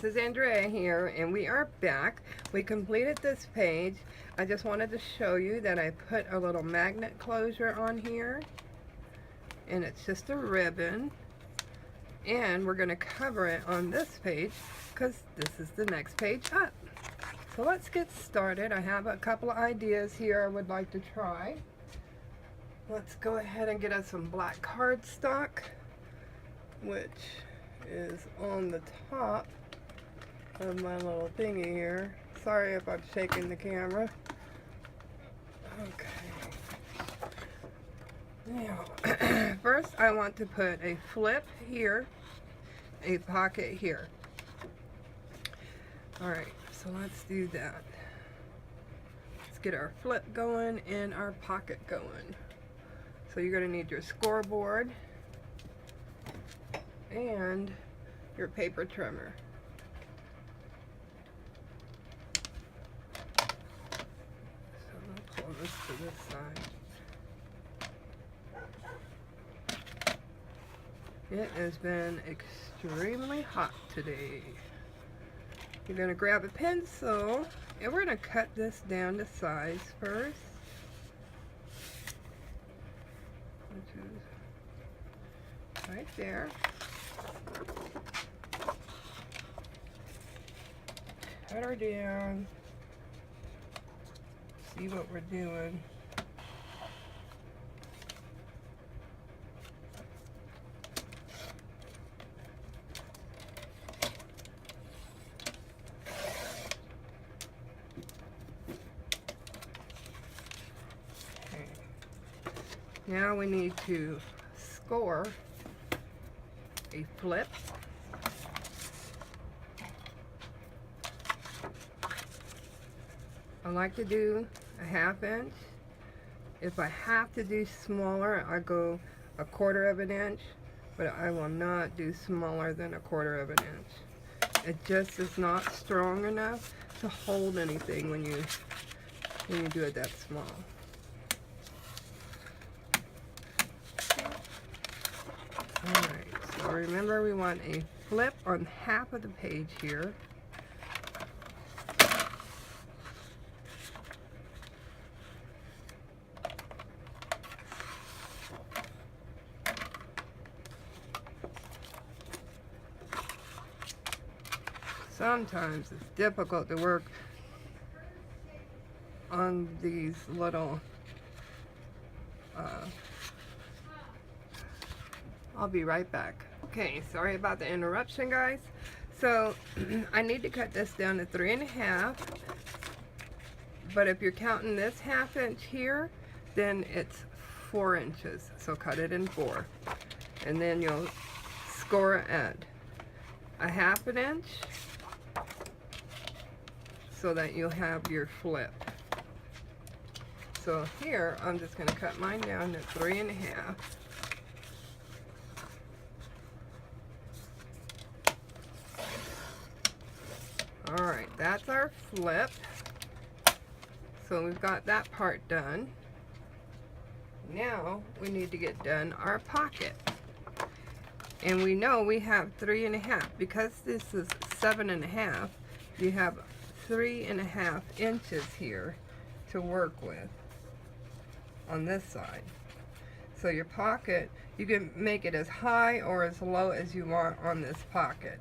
this is Andrea here, and we are back. We completed this page. I just wanted to show you that I put a little magnet closure on here, and it's just a ribbon, and we're going to cover it on this page because this is the next page up. So let's get started. I have a couple of ideas here I would like to try. Let's go ahead and get us some black cardstock, which is on the top of my little thingy here. Sorry if I'm shaking the camera. Okay. Now, first I want to put a flip here, a pocket here. Alright, so let's do that. Let's get our flip going and our pocket going. So you're going to need your scoreboard and your paper trimmer. So I'll pull this to this side. It has been extremely hot today. You're going to grab a pencil and we're going to cut this down to size first, which is right there. Cut her down, see what we're doing. Okay. Now we need to score a flip. I like to do a 1/2 inch. If I have to do smaller, I go 1/4 of an inch, but I will not do smaller than 1/4 of an inch. It just is not strong enough to hold anything when you do it that small. Alright, so remember we want a flip on half of the page here. Sometimes it's difficult to work on these little, I'll be right back. Okay, sorry about the interruption, guys. So I need to cut this down to 3 1/2, but if you're counting this 1/2 inch here, then it's 4 inches. So cut it in 4, and then you'll score at a 1/2 inch, so that you'll have your flip. So here, I'm just going to cut mine down to 3 1/2. Alright, that's our flip. So we've got that part done. Now we need to get done our pocket. And we know we have 3 1/2. Because this is 7 1/2, you have 3 1/2 inches here to work with on this side. So your pocket, you can make it as high or as low as you want on this pocket.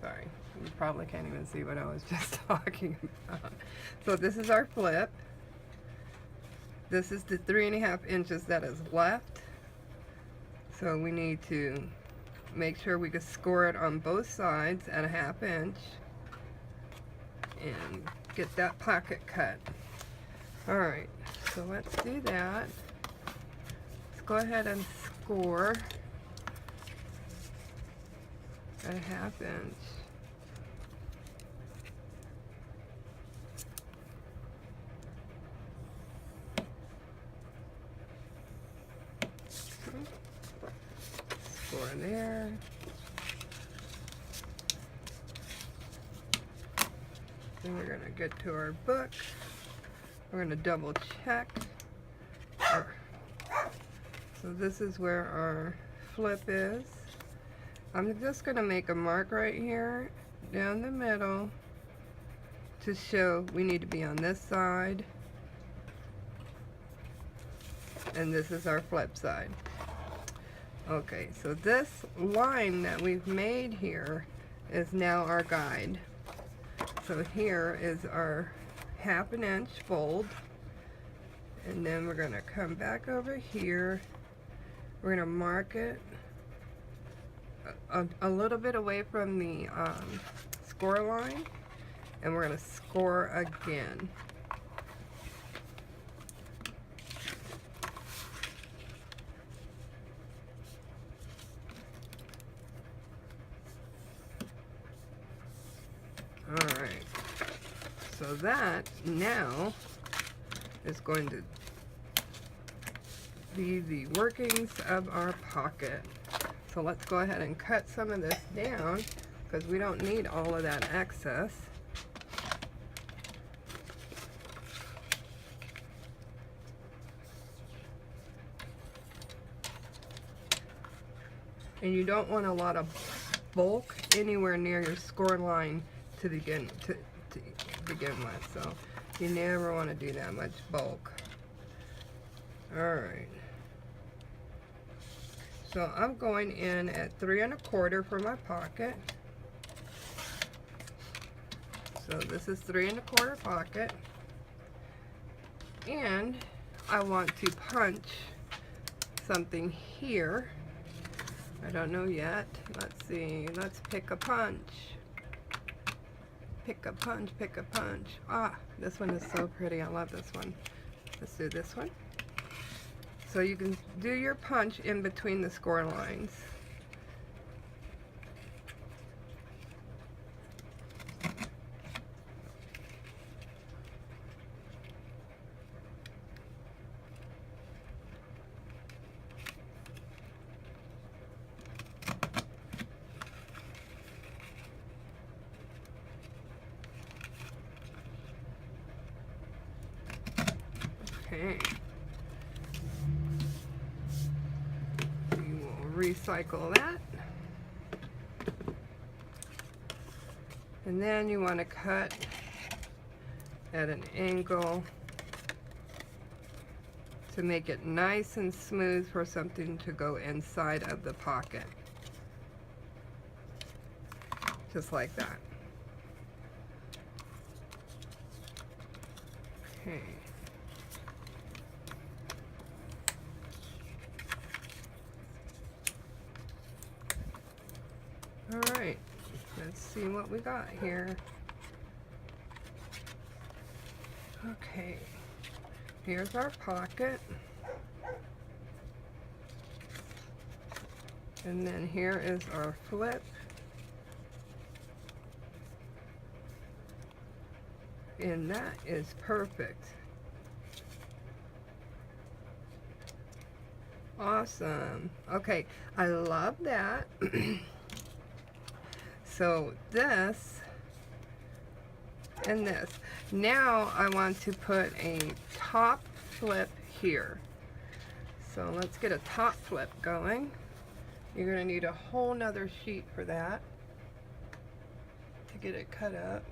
Sorry, you probably can't even see what I was just talking about. So this is our flip. This is the 3 1/2 inches that is left. So we need to make sure we can score it on both sides at a 1/2 inch. And get that pocket cut. Alright, so let's do that. Let's go ahead and score at a 1/2 inch. Score there. Then we're going to get to our book. We're going to double check. So this is where our flip is. I'm just going to make a mark right here down the middle to show we need to be on this side, and this is our flip side. Okay, so this line that we've made here is now our guide. So here is our 1/2 inch fold, and then we're going to come back over here. We're going to mark it a little bit away from the score line, and we're going to score again. Alright, so that now is going to be the workings of our pocket. So let's go ahead and cut some of this down because we don't need all of that excess. And you don't want a lot of bulk anywhere near your score line to begin with, so you never want to do that much bulk. Alright, so I'm going in at 3 1/4 for my pocket. So this is 3 1/4 pocket, and I want to punch something here. I don't know yet. Let's see, let's pick a punch. Pick a punch, pick a punch. Ah, this one is so pretty. I love this one. Let's do this one. So you can do your punch in between the score lines. Okay. We will recycle that. And then you want to cut at an angle to make it nice and smooth for something to go inside of the pocket. Just like that. Okay. Alright, let's see what we got here. Okay, here's our pocket. And then here is our flip. And that is perfect. Awesome. Okay, I love that. So this and this. Now I want to put a top flip here. So let's get a top flip going. You're going to need a whole nother sheet for that to get it cut up.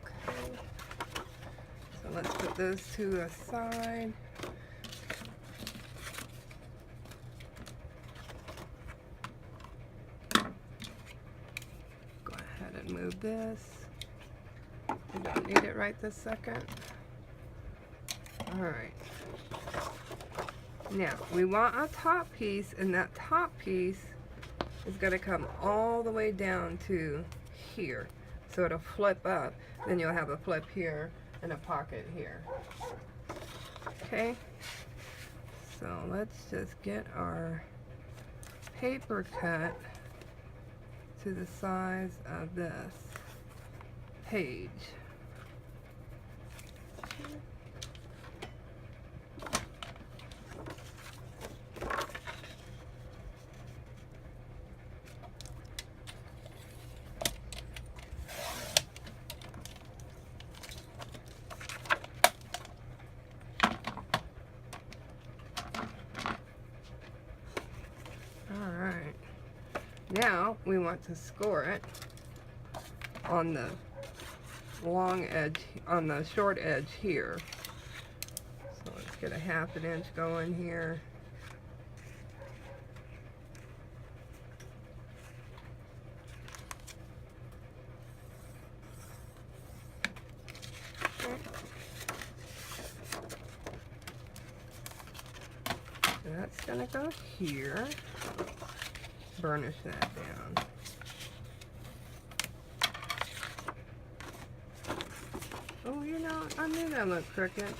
Okay. So let's put those two aside. Move this. We don't need it right this second. Alright. Now, we want a top piece, and that top piece is going to come all the way down to here. So it'll flip up. Then you'll have a flip here and a pocket here. Okay? So let's just get our paper cut to the size of this page. Now we want to score it on the long edge, on the short edge here. So let's get a 1/2 inch going here. That's gonna go here. Burnish that down. Oh, you know, I knew that looked crooked.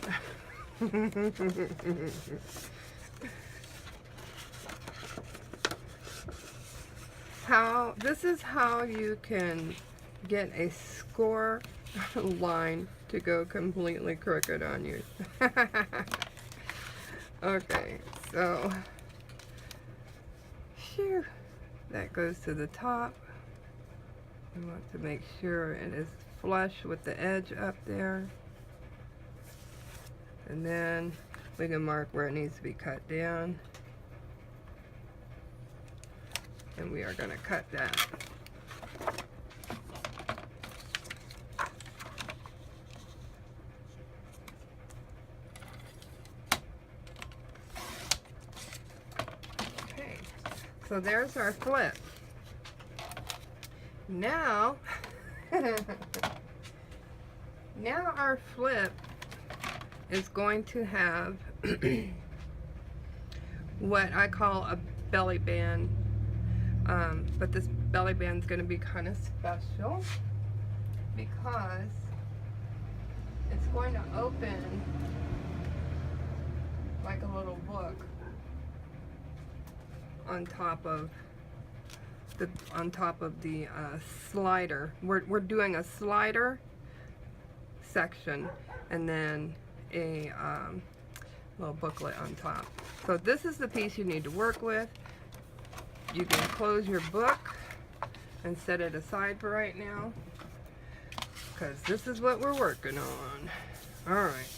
This is how you can get a score line to go completely crooked on you. Okay, so phew, that goes to the top. We want to make sure it is flush with the edge up there. And then we can mark where it needs to be cut down. And we are going to cut that. Okay, so there's our flip. Now, now our flip is going to have what I call a belly band, but this belly band is going to be kind of special because it's going to open like a little book on top of the slider. We're doing a slider section and then a little booklet on top. So this is the piece you need to work with. You can close your book and set it aside for right now because this is what we're working on. Alright,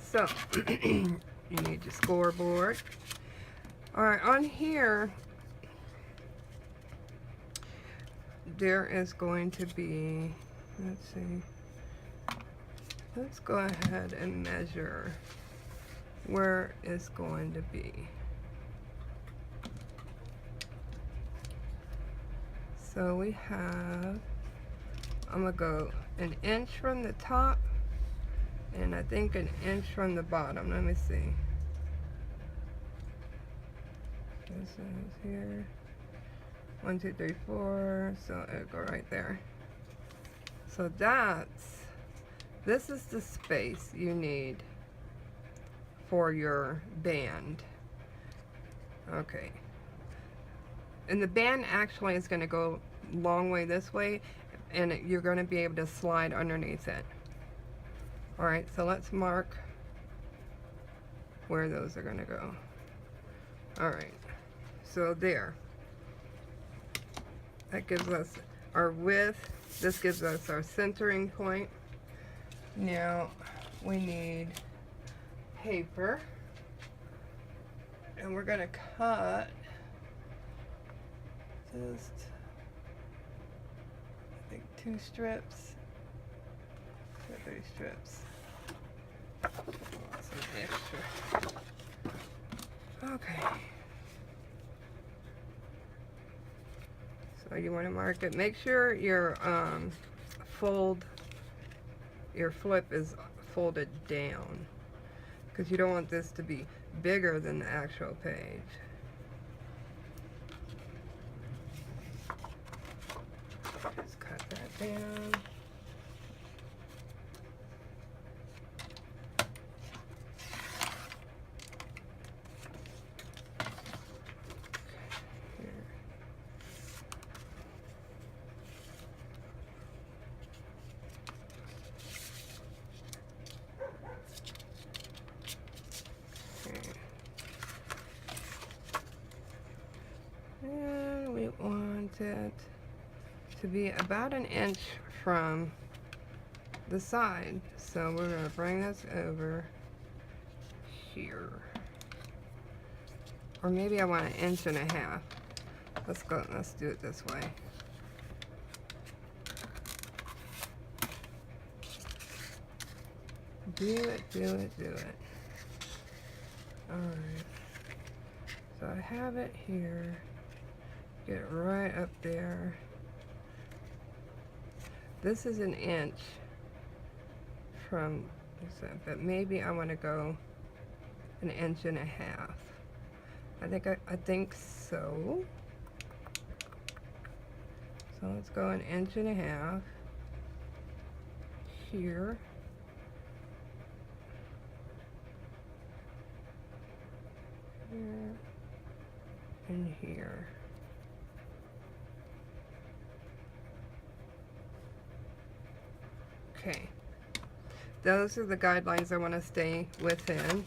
so you need your scoreboard. Alright, on here there is going to be, let's see, let's go ahead and measure where it's going to be. So we have, I'm going to go 1 inch from the top and I think 1 inch from the bottom. Let me see. This is here. 1, 2, 3, 4. So it'll go right there. So this is the space you need for your band. Okay. And the band actually is going to go a long way this way, and you're going to be able to slide underneath it. Alright, so let's mark where those are going to go. Alright, so there. That gives us our width. This gives us our centering point. Now we need paper, and we're going to cut just, I think 2 strips, 3 strips, some extra. Okay. So you want to mark it. Make sure your your flip is folded down because you don't want this to be bigger than the actual page. Just cut that down. And we want it to be about 1 inch from the side. So we're going to bring this over here. Or maybe I want 1.5 inches. Let's do it this way. Do it, do it, do it. Alright. So I have it here. Get it right up there. This is an inch from, but maybe I want to go an inch and a half. I think so. So let's go an inch and a half here. Here and here. Okay. Those are the guidelines I want to stay within.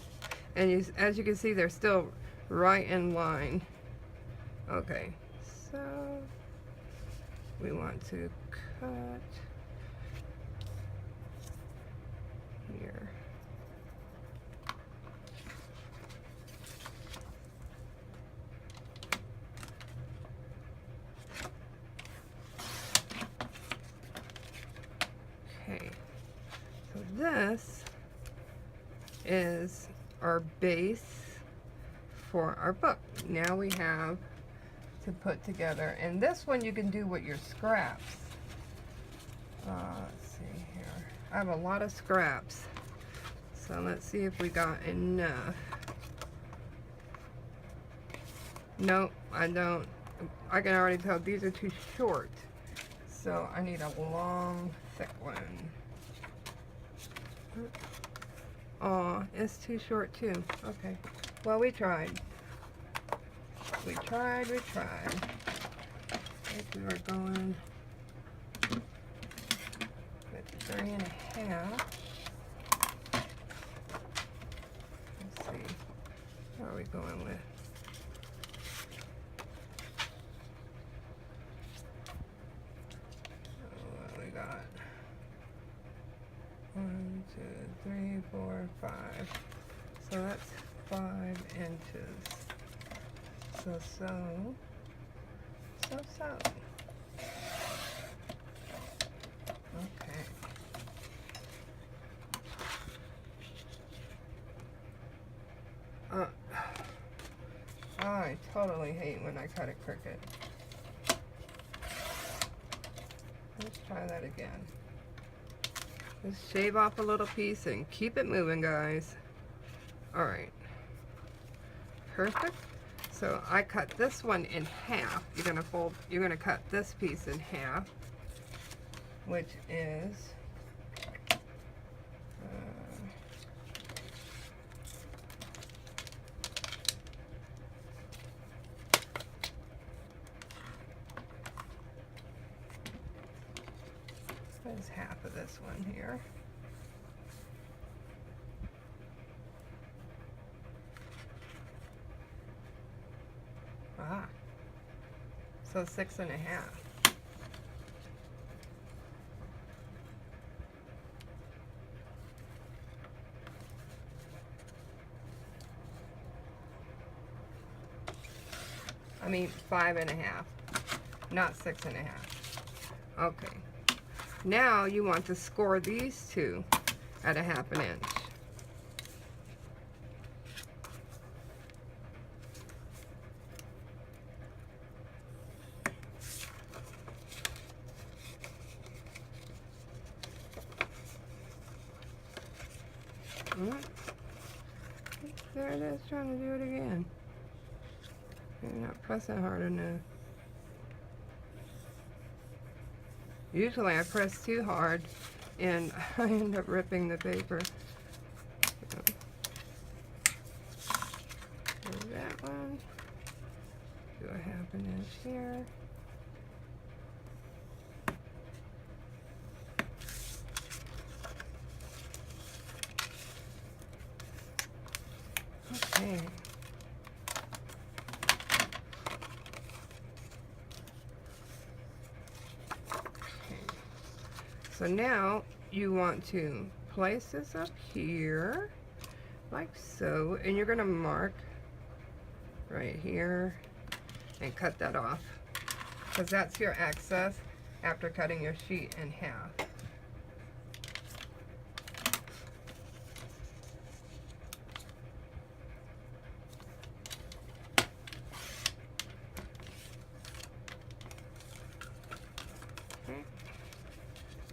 And as you can see, they're still right in line. Okay, so we want to cut here. Okay, so this is our base for our book. Now we have to put together, and this one you can do with your scraps. Let's see here. I have a lot of scraps, so let's see if we got enough. Nope, I don't. I can already tell these are too short, so I need a long, thick one. Oh, it's too short too. Okay. Well, we tried. We tried. I think we were going with 3.5. Let's see. What are we going with? What do we got? 1, 2, 3, 4, 5. So that's 5 inches. So. Okay. I totally hate when I cut it crooked. Let's try that again. Just shave off a little piece and keep it moving, guys. Alright. Perfect. So I cut this one in half. You're gonna cut this piece in half, which is there's half of this one here. So 6.5. I mean 5.5, not 6.5. Okay. Now you want to score these two at 1/2 inch. There it is, trying to do it again. You're not pressing hard enough. Usually I press too hard and I end up ripping the paper. There's that one. Do 1/2 inch here. Okay. So now you want to place this up here, like so, and you're going to mark right here and cut that off, because that's your excess after cutting your sheet in half.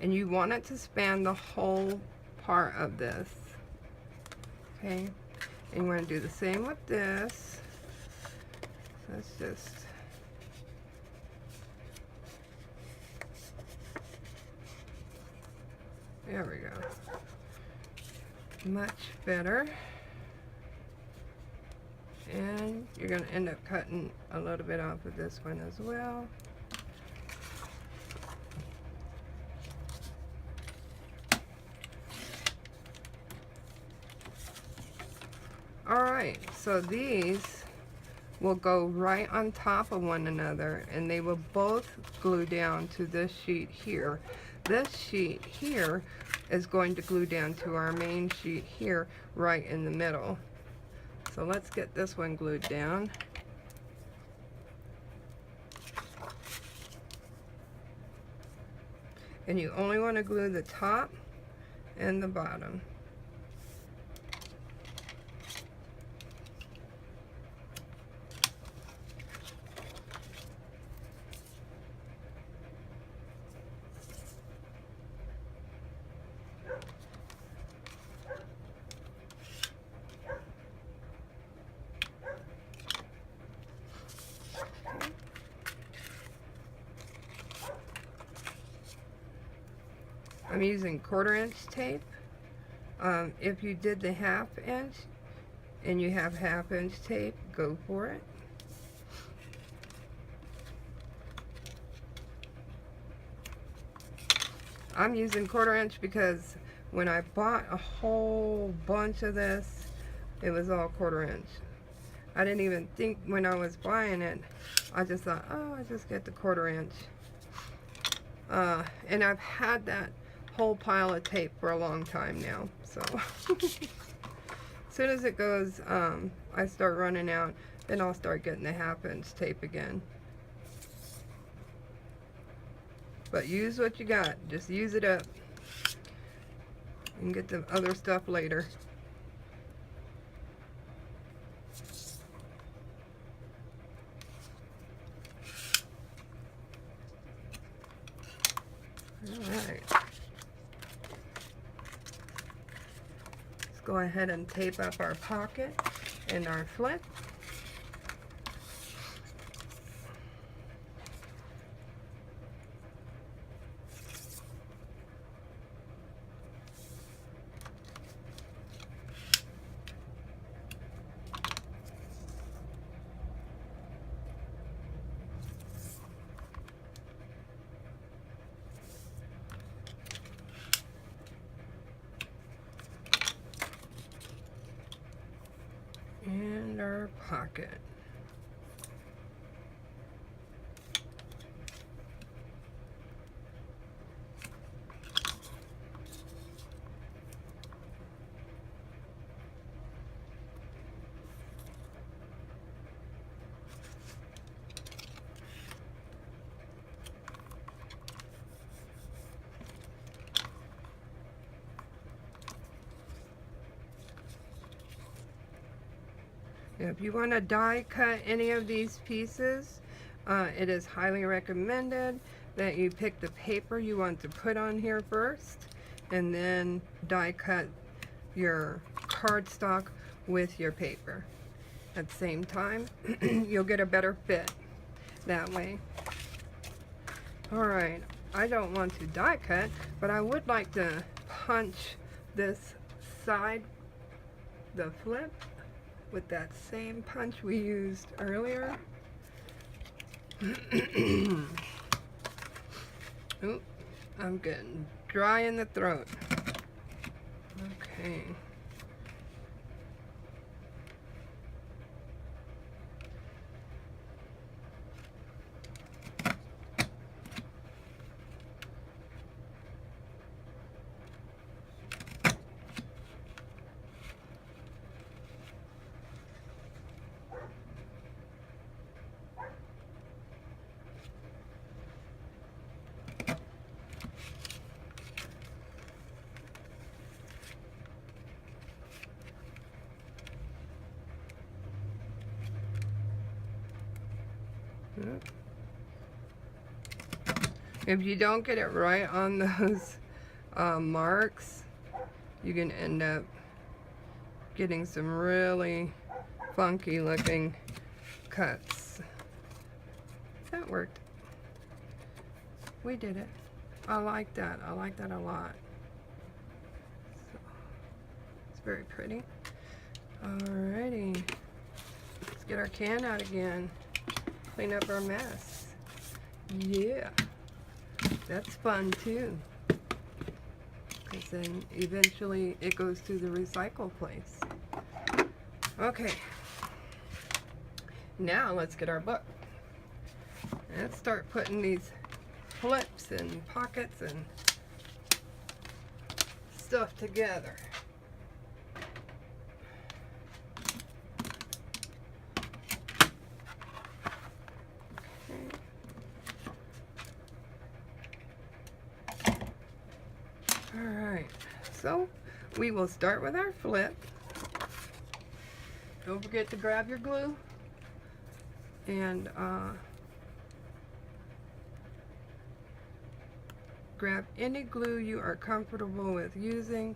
And you want it to span the whole part of this. Okay, and you want to do the same with this. So let's just there we go. Much better. And you're going to end up cutting a little bit off of this one as well. Alright, so these will go right on top of one another, and they will both glue down to this sheet here. This sheet here is going to glue down to our main sheet here, right in the middle. So let's get this one glued down. And you only want to glue the top and the bottom. I'm using 1/4 inch tape. If you did the 1/2 inch and you have 1/2 inch tape, go for it. I'm using 1/4 inch because when I bought a whole bunch of this, it was all 1/4 inch. I didn't even think when I was buying it, I just thought, oh, I just get the 1/4 inch. And I've had that whole pile of tape for a long time now, so as soon as it goes, I start running out, then I'll start getting the 1/2 inch tape again. But use what you got, just use it up. You can get the other stuff later. Alright. Go ahead and tape up our pocket and our flip. And our pocket. If you want to die cut any of these pieces, it is highly recommended that you pick the paper you want to put on here first, and then die cut your cardstock with your paper at the same time. You'll get a better fit that way. Alright, I don't want to die cut, but I would like to punch this side, the flip, with that same punch we used earlier. Oop, I'm getting dry in the throat. Okay. If you don't get it right on those marks, you can end up getting some really funky looking cuts. That worked. We did it. I like that. I like that a lot. So, it's very pretty. Alrighty. Let's get our can out again. Clean up our mess. Yeah. That's fun too. Because then eventually it goes to the recycle place. Okay. Now let's get our book. Let's start putting these flips and pockets and stuff together. Alright, so we will start with our flip. Don't forget to grab your glue and grab any glue you are comfortable with using.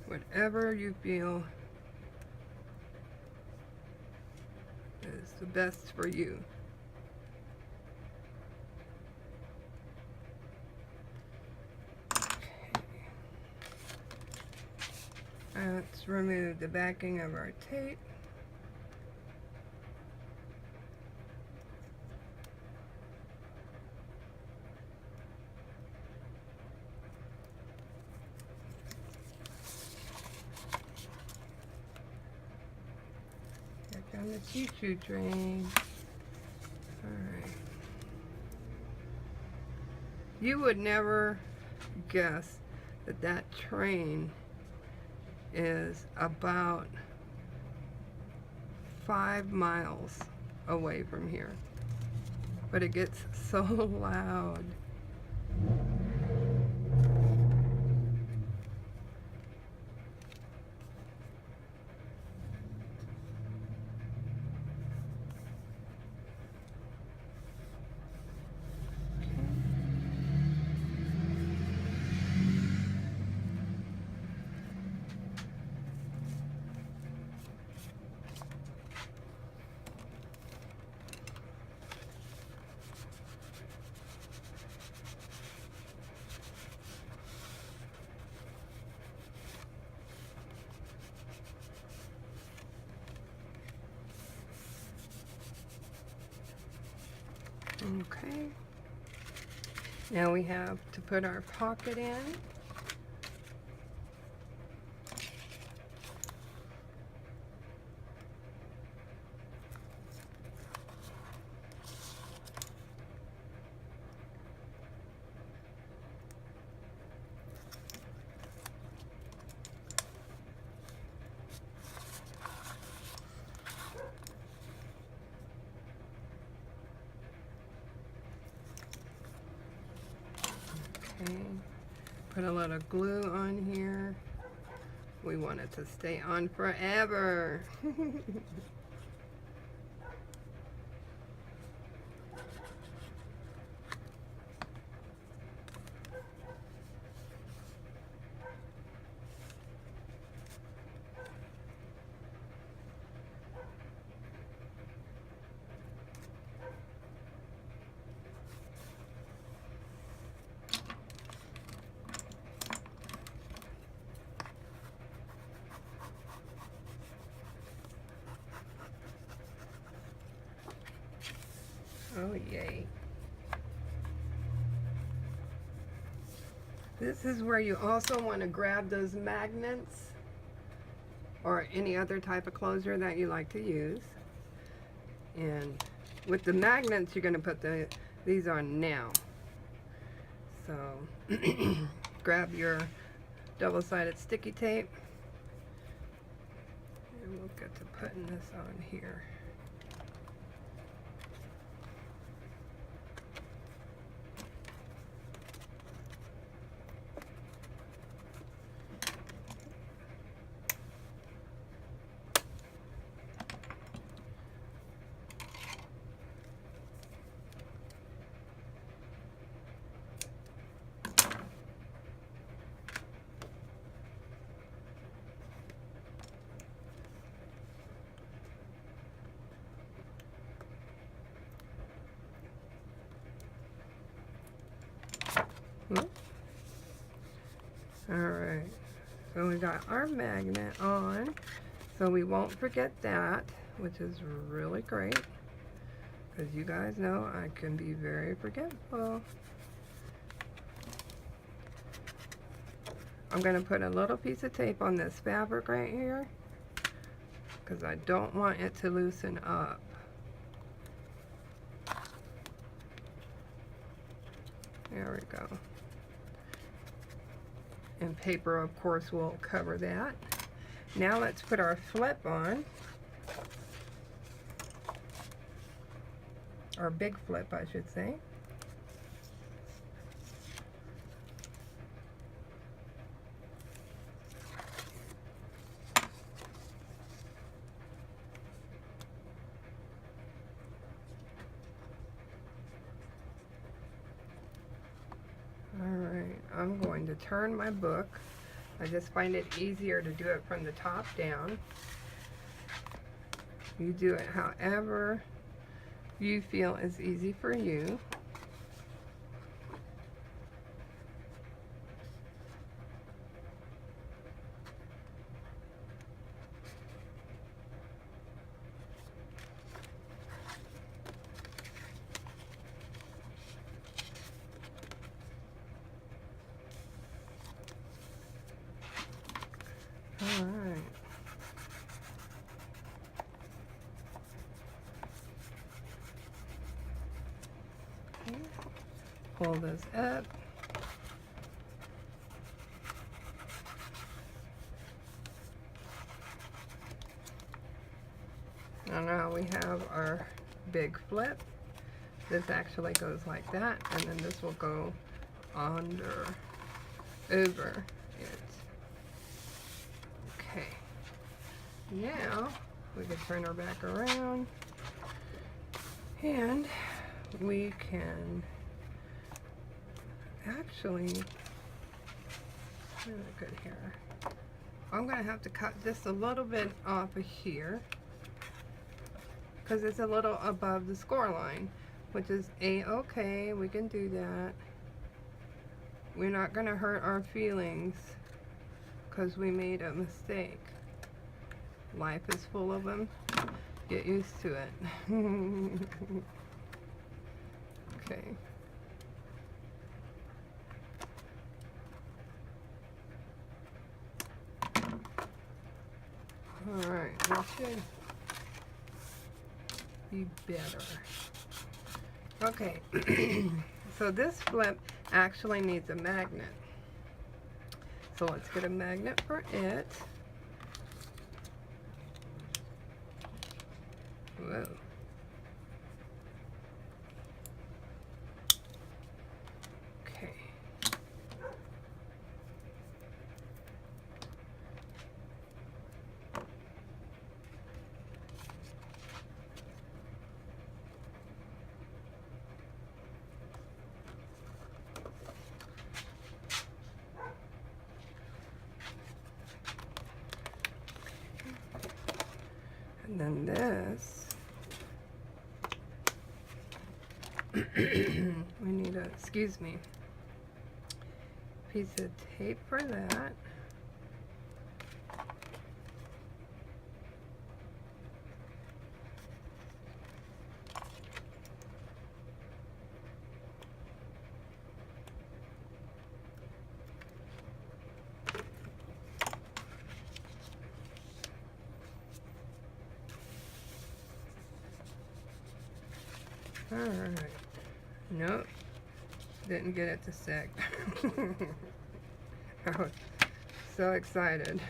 Whatever you feel is the best for you. Let's remove the backing of our tape. Here comes the choo-choo train. Alright. You would never guess that that train is about 5 miles away from here, but it gets so loud. Okay, now we have to put our pocket in. Okay, put a little glue on here. We want it to stay on forever. Oh, yay. This is where you also want to grab those magnets or any other type of closure that you like to use. And with the magnets, you're going to put these on now. So grab your double-sided sticky tape and we'll get to putting this on here. Alright, so we got our magnet on, so we won't forget that, which is really great, because you guys know I can be very forgetful. I'm going to put a little piece of tape on this fabric right here, because I don't want it to loosen up. There we go. And paper, of course, will cover that. Now let's put our flip on. Our big flip, I should say. Alright, I'm going to turn my book. I just find it easier to do it from the top down. You do it however you feel is easy for you. Alright. Okay. Pull this up. And now we have our big flip. This actually goes like that, and then this will go over it. Okay. Now we can turn her back around, and we can actually, really good here. I'm going to have to cut just a little bit off of here because it's a little above the score line, which is a-okay. We can do that. We're not going to hurt our feelings because we made a mistake. Life is full of them. Get used to it. Okay. Alright, that should be better. Okay, so this flip actually needs a magnet. So let's get a magnet for it. Whoa. Okay. And then this, we need a, excuse me, piece of tape for that. Alright. Nope. Didn't get it to stick. I was so excited.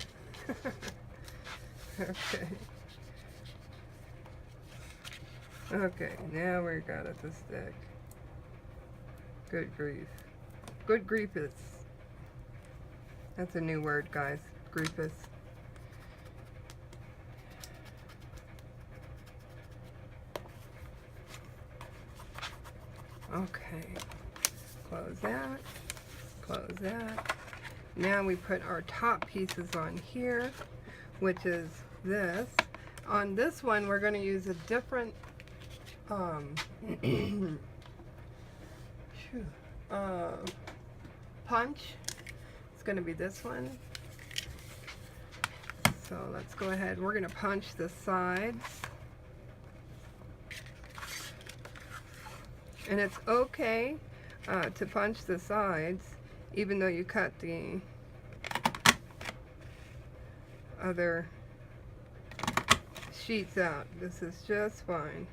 Okay. Okay, now we got it to stick. Good grief. Good griefus. That's a new word, guys. Griefus. Okay, close that, close that. Now we put our top pieces on here, which is this. On this one, we're going to use a different punch. It's going to be this one. So let's go ahead. We're going to punch the sides. And it's okay to punch the sides even though you cut the other sheets out. This is just fine.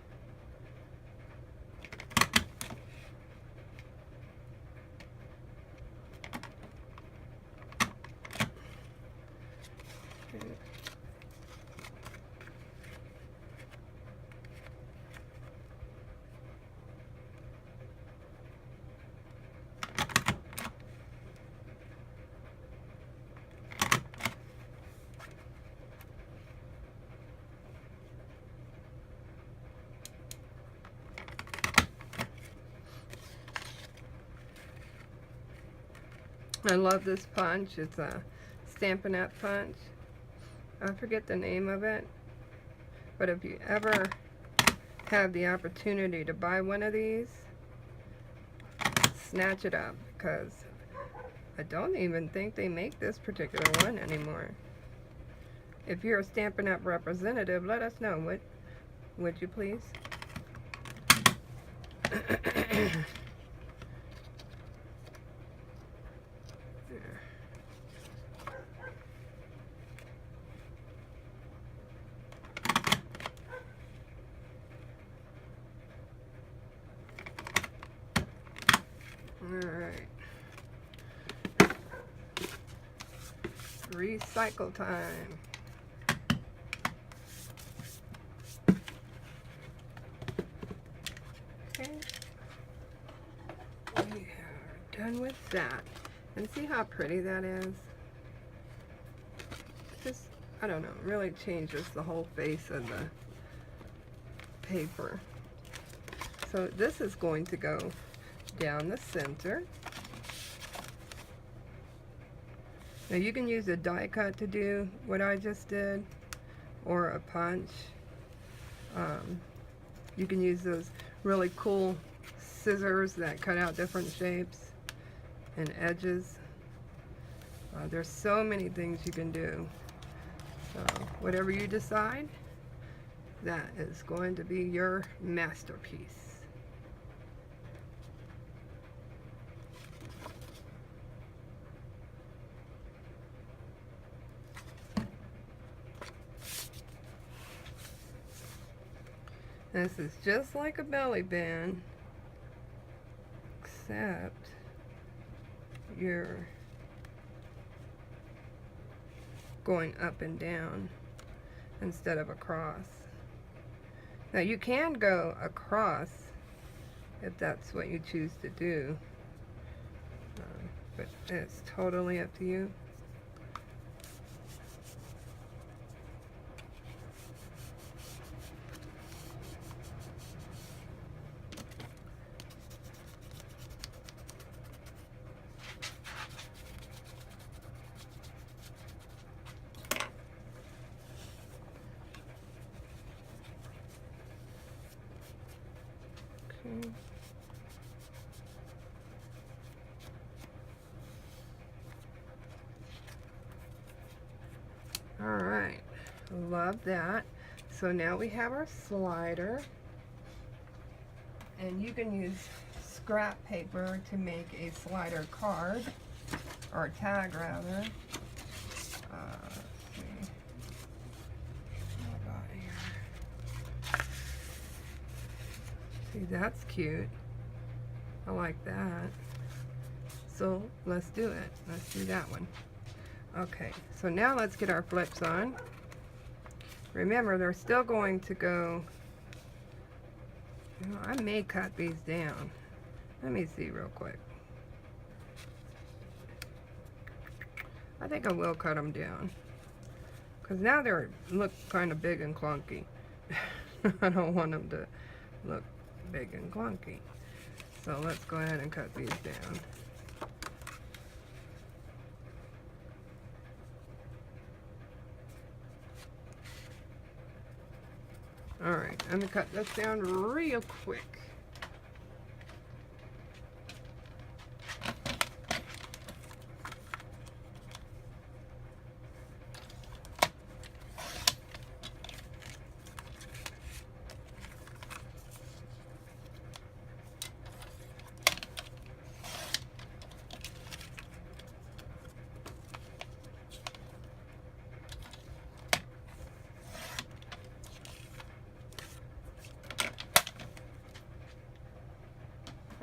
I love this punch. It's a Stampin' Up! Punch. I forget the name of it. But if you ever have the opportunity to buy one of these, snatch it up, because I don't even think they make this particular one anymore. If you're a Stampin' Up! Representative, let us know. Would you please? Alright. Recycle time. Okay. We are done with that. And see how pretty that is? Just, I don't know, really changes the whole face of the paper. So this is going to go down the center. Now you can use a die cut to do what I just did, or a punch. You can use those really cool scissors that cut out different shapes and edges. There's so many things you can do. So whatever you decide, that is going to be your masterpiece. This is just like a belly band, except you're going up and down instead of across. Now you can go across if that's what you choose to do, but it's totally up to you. Okay. All right, love that. So now we have our slider, and you can use scrap paper to make a slider card, or a tag rather. Let's see. What about here? See, that's cute. I like that. So let's do it. Let's do that one. Okay, so now let's get our flips on. Remember, they're still going to go, you know, I may cut these down. Let me see real quick. I think I will cut them down, because now they look kind of big and clunky. I don't want them to look big and clunky. So let's go ahead and cut these down. Alright, I'm going to cut this down real quick.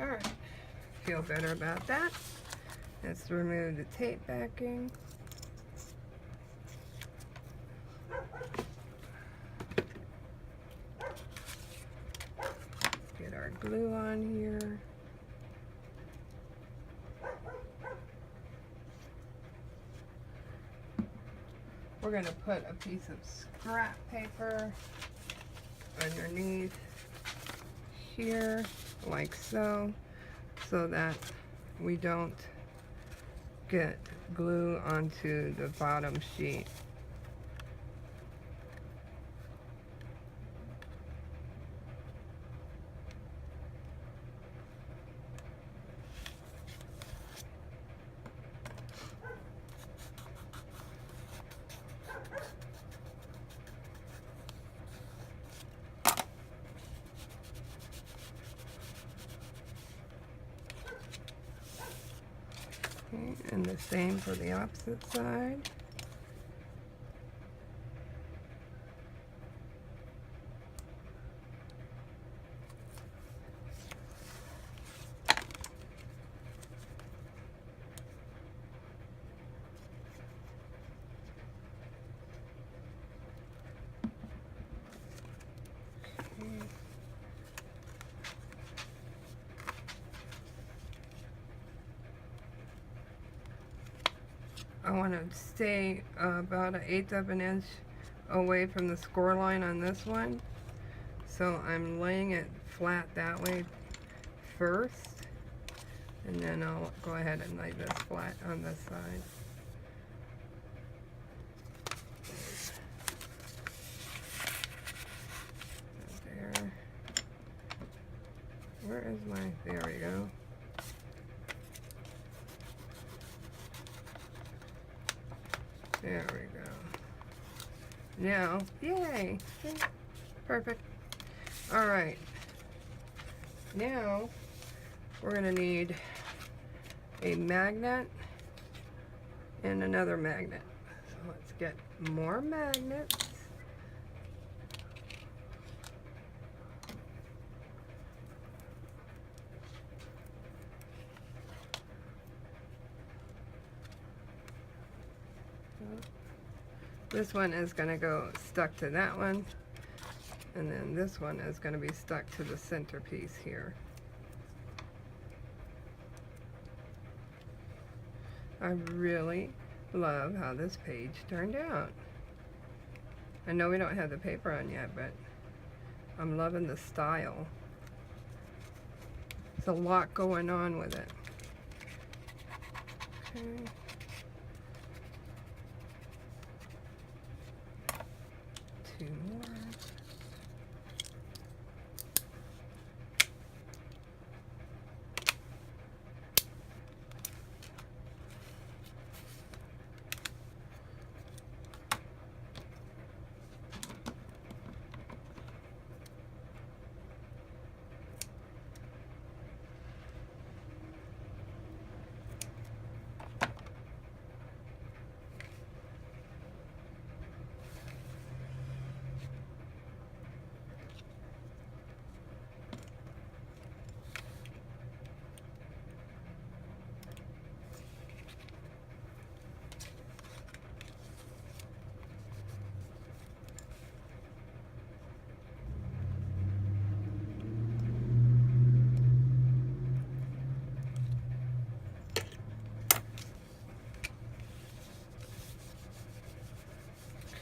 Alright, feel better about that. Let's remove the tape backing. Get our glue on here. We're going to put a piece of scrap paper underneath here, like so that we don't get glue onto the bottom sheet. Okay, and the same for the opposite side. I want to stay about 1/8 of an inch away from the score line on this one. So I'm laying it flat that way first, and then I'll go ahead and lay this flat on this side. There. Where is my, there we go. There we go. Now, yay! Perfect. Alright. Now, we're going to need a magnet and another magnet. So let's get more magnets. This one is going to go stuck to that one, and then this one is going to be stuck to the centerpiece here. I really love how this page turned out. I know we don't have the paper on yet, but I'm loving the style. There's a lot going on with it. Okay. Two more.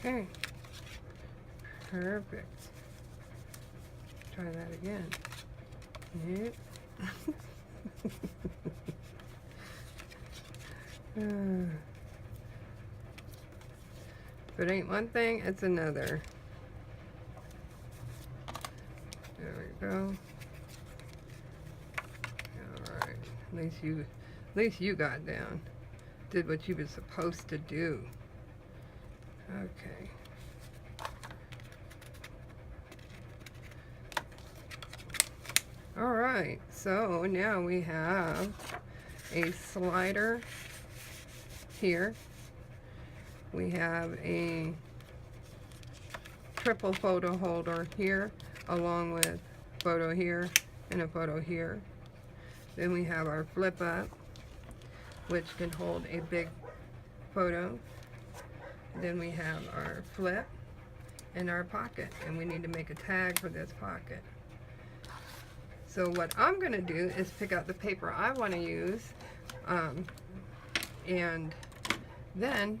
Okay, perfect. Try that again. Yep. If it ain't one thing, it's another. There we go. All right. At least you got down. Did what you were supposed to do. Okay. All right, so now we have a slider here. We have a triple photo holder here, along with photo here and a photo here. Then we have our flip up, which can hold a big photo. Then we have our flip and our pocket, and we need to make a tag for this pocket. So what I'm going to do is pick out the paper I want to use, and then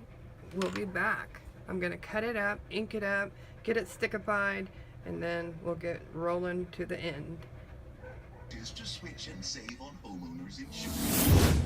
we'll be back. I'm going to cut it up, ink it up, get it stickified, and then we'll get rolling to the end. Is to switch and save on homeowners insurance.